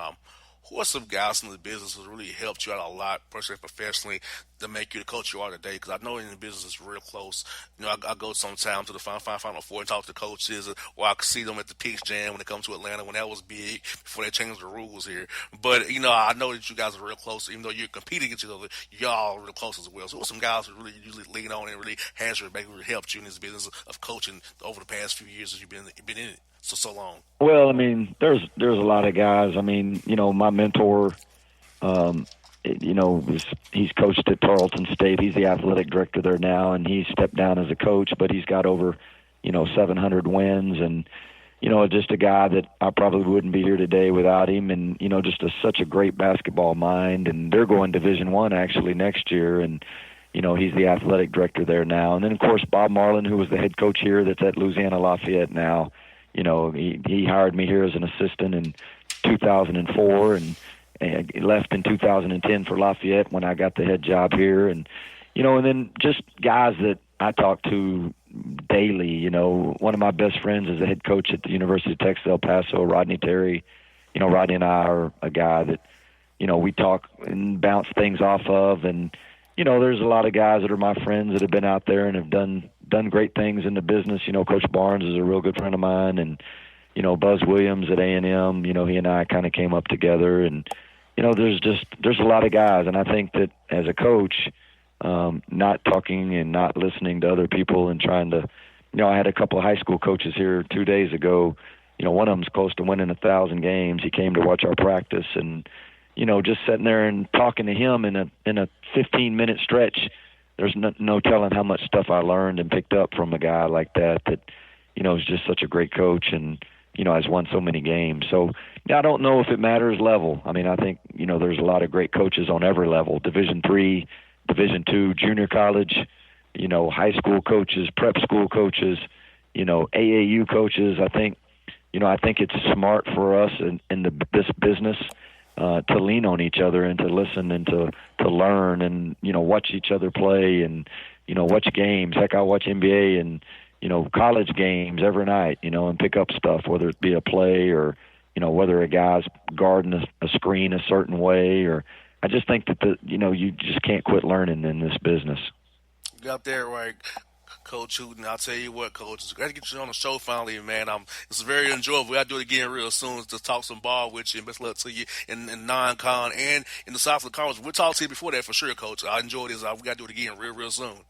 Who are some guys in the business who really helped you out a lot, personally, professionally, to make you the coach you are today? Because I know in the business it's real close. I go sometimes to the Final Four and talk to coaches, or I see them at the Peach Jam when it comes to Atlanta, when that was big, before they changed the rules here. But, I know that you guys are real close. Even though you're competing against each other, y'all are real close as well. So who are some guys who really usually lean on and really has your back, really helped you in this business of coaching over the past few years as you've been in it so long? Well, I mean, there's a lot of guys. I mean, my mentor, he's coached at Tarleton State. He's the athletic director there now, and he stepped down as a coach, but he's got over, 700 wins, and, just a guy that I probably wouldn't be here today without him, and, just such a great basketball mind, and they're going Division I actually next year, and, he's the athletic director there now. And then, of course, Bob Marlin, who was the head coach here that's at Louisiana Lafayette now. He hired me here as an assistant in 2004 and left in 2010 for Lafayette when I got the head job here. And then just guys that I talk to daily. One of my best friends is the head coach at the University of Texas El Paso, Rodney Terry. Rodney and I are a guy that, we talk and bounce things off of. And, there's a lot of guys that are my friends that have been out there and have done great things in the business. Coach Barnes is a real good friend of mine, and Buzz Williams at A&M. He and I kind of came up together, and there's a lot of guys, and I think that as a coach, not talking and not listening to other people and trying to, I had a couple of high school coaches here 2 days ago. One of them's close to winning 1,000 games. He came to watch our practice, and just sitting there and talking to him in a 15-minute stretch. There's no telling how much stuff I learned and picked up from a guy like that is just such a great coach and, has won so many games. So I don't know if it matters level. I mean, I think, there's a lot of great coaches on every level, Division III, Division II, junior college, high school coaches, prep school coaches, AAU coaches. I think it's smart for us in this business to lean on each other and to listen and to learn and, watch each other play and, watch games. Heck, I watch NBA and, college games every night, and pick up stuff, whether it be a play or, whether a guy's guarding a screen a certain way. Or I just think that, you just can't quit learning in this business. You got that right, Coach Hooten. I'll tell you what, Coach, it's great to get you on the show finally, man. It's very enjoyable. We got to do it again real soon to talk some ball with you, and best luck to you in non-con and in the Southland Conference. We'll talk to you before that for sure, Coach. I enjoyed this. We got to do it again real soon.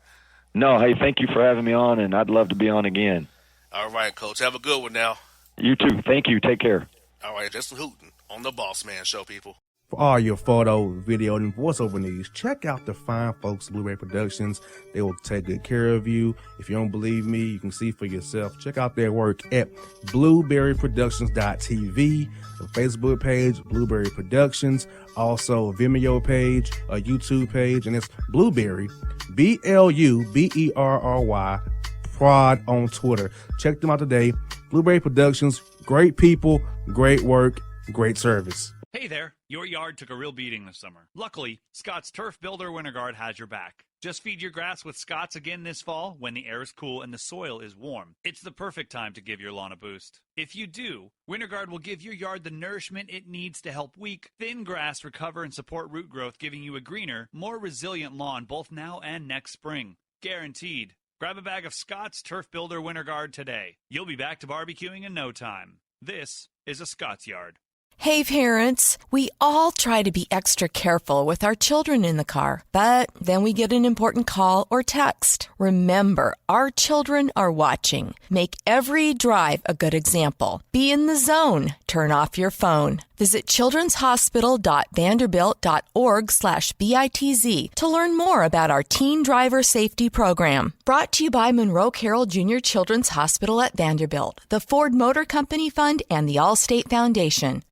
No, hey, thank you for having me on, and I'd love to be on again. All right, Coach. Have a good one now. You too. Thank you. Take care. All right, Justin Hooten on the Bossman Show, people. For all your photo, video, and voiceover needs, check out the fine folks at Blueberry Productions. They will take good care of you. If you don't believe me, you can see for yourself. Check out their work at blueberryproductions.tv, the Facebook page, Blueberry Productions, also a Vimeo page, a YouTube page, and it's Blueberry, BLUBERRY, Prod on Twitter. Check them out today. Blueberry Productions, great people, great work, great service. Hey there, your yard took a real beating this summer. Luckily, Scott's Turf Builder Winter Guard has your back. Just feed your grass with Scott's again this fall when the air is cool and the soil is warm. It's the perfect time to give your lawn a boost. If you do, Winter Guard will give your yard the nourishment it needs to help weak, thin grass recover and support root growth, giving you a greener, more resilient lawn both now and next spring. Guaranteed. Grab a bag of Scott's Turf Builder Winter Guard today. You'll be back to barbecuing in no time. This is a Scott's Yard. Hey parents, we all try to be extra careful with our children in the car, but then we get an important call or text. Remember, our children are watching. Make every drive a good example. Be in the zone. Turn off your phone. Visit childrenshospital.vanderbilt.org/BITZ to learn more about our Teen Driver Safety Program. Brought to you by Monroe Carroll Jr. Children's Hospital at Vanderbilt, the Ford Motor Company Fund, and the Allstate Foundation.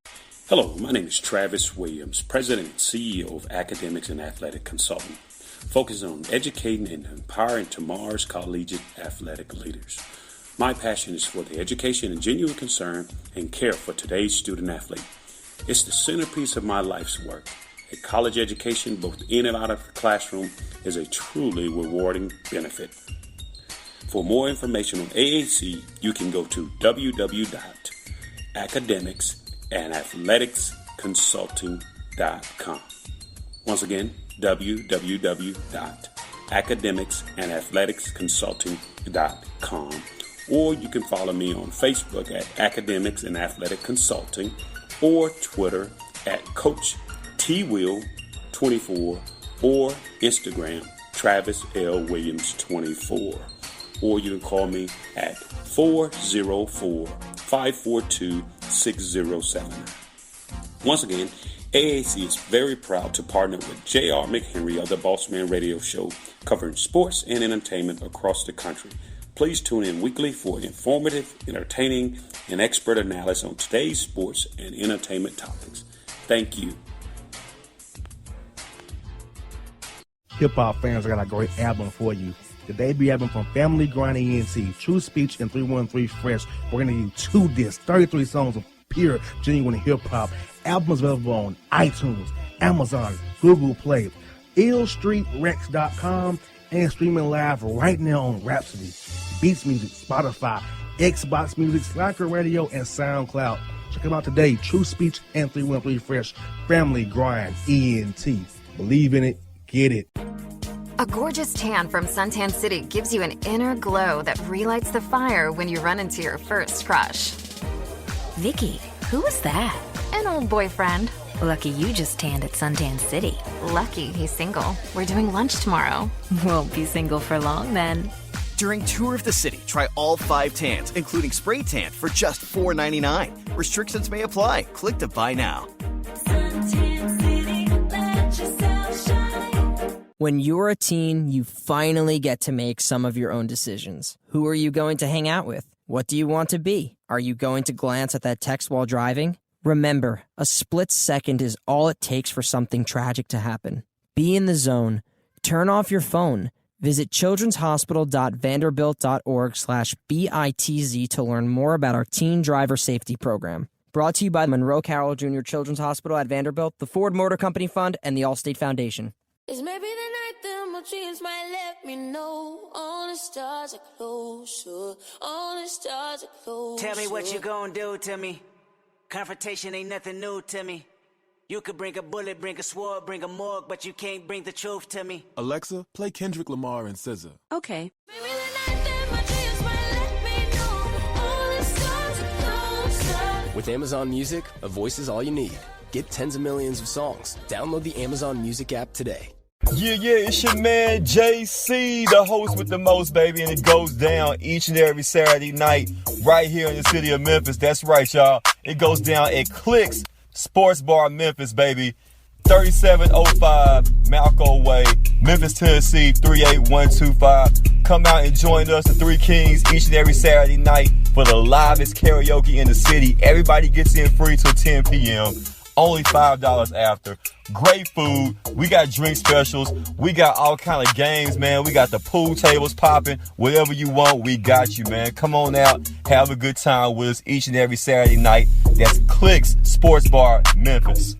Hello, my name is Travis Williams, President and CEO of Academics and Athletic Consulting, focusing on educating and empowering tomorrow's collegiate athletic leaders. My passion is for the education and genuine concern and care for today's student athlete. It's the centerpiece of my life's work. A college education, both in and out of the classroom, is a truly rewarding benefit. For more information on AAC, you can go to www.academicsandathleticsconsulting.com. Once again, www.academicsandathleticsconsulting.com. Or you can follow me on Facebook at Academics and Athletic Consulting, or Twitter at Coach TWill24, or Instagram Travis L. Williams 24. Or you can call me at 404-542-6079. Once again, AAC is very proud to partner with J.R. McHenry of the Bossman radio show, covering sports and entertainment across the country. Please tune in weekly for informative, entertaining, and expert analysis on today's sports and entertainment topics. Thank you. Hip-hop fans, I got a great album for you. The debut album from Family Grind ENT, True Speech and 313 Fresh. We're going to give you 2 discs, 33 songs of pure, genuine hip-hop. Albums available on iTunes, Amazon, Google Play, illstreetrex.com, and streaming live right now on Rhapsody, Beats Music, Spotify, Xbox Music, Slacker Radio, and SoundCloud. Check them out today. True Speech and 313 Fresh. Family Grind ENT. Believe in it. Get it. A gorgeous tan from Suntan City gives you an inner glow that relights the fire when you run into your first crush. Vicky, who was that? An old boyfriend. Lucky you just tanned at Suntan City. Lucky he's single. We're doing lunch tomorrow. Won't be single for long then. During Tour of the City, try all 5 tans, including spray tan, for just $4.99. Restrictions may apply. Click to buy now. When you're a teen, you finally get to make some of your own decisions. Who are you going to hang out with? What do you want to be? Are you going to glance at that text while driving? Remember, a split second is all it takes for something tragic to happen. Be in the zone. Turn off your phone. Visit childrenshospital.vanderbilt.org/BITZ to learn more about our Teen Driver Safety Program. Brought to you by Monroe Carroll Jr. Children's Hospital at Vanderbilt, the Ford Motor Company Fund, and the Allstate Foundation. It's maybe the night that my dreams might let me know. All the stars are closer. All the stars are closer. Tell me what you gonna do to me. Confrontation ain't nothing new to me. You could bring a bullet, bring a sword, bring a morgue, but you can't bring the truth to me. Alexa, play Kendrick Lamar and SZA. Okay. Maybe the night that my dreams might let me know. All the stars are closer. With Amazon Music, a voice is all you need. Get tens of millions of songs. Download the Amazon Music app today. Yeah, it's your man JC, the host with the most, baby, and it goes down each and every Saturday night right here in the city of Memphis. That's right, y'all. It goes down at Clicks Sports Bar Memphis, baby. 3705 Malco Way, Memphis, Tennessee, 38125. Come out and join us, the Three Kings, each and every Saturday night for the livest karaoke in the city. Everybody gets in free till 10 p.m. Only $5 after. Great food. We got drink specials. We got all kind of games, man. We got the pool tables popping. Whatever you want, we got you, man. Come on out. Have a good time with us each and every Saturday night. That's Clicks Sports Bar, Memphis.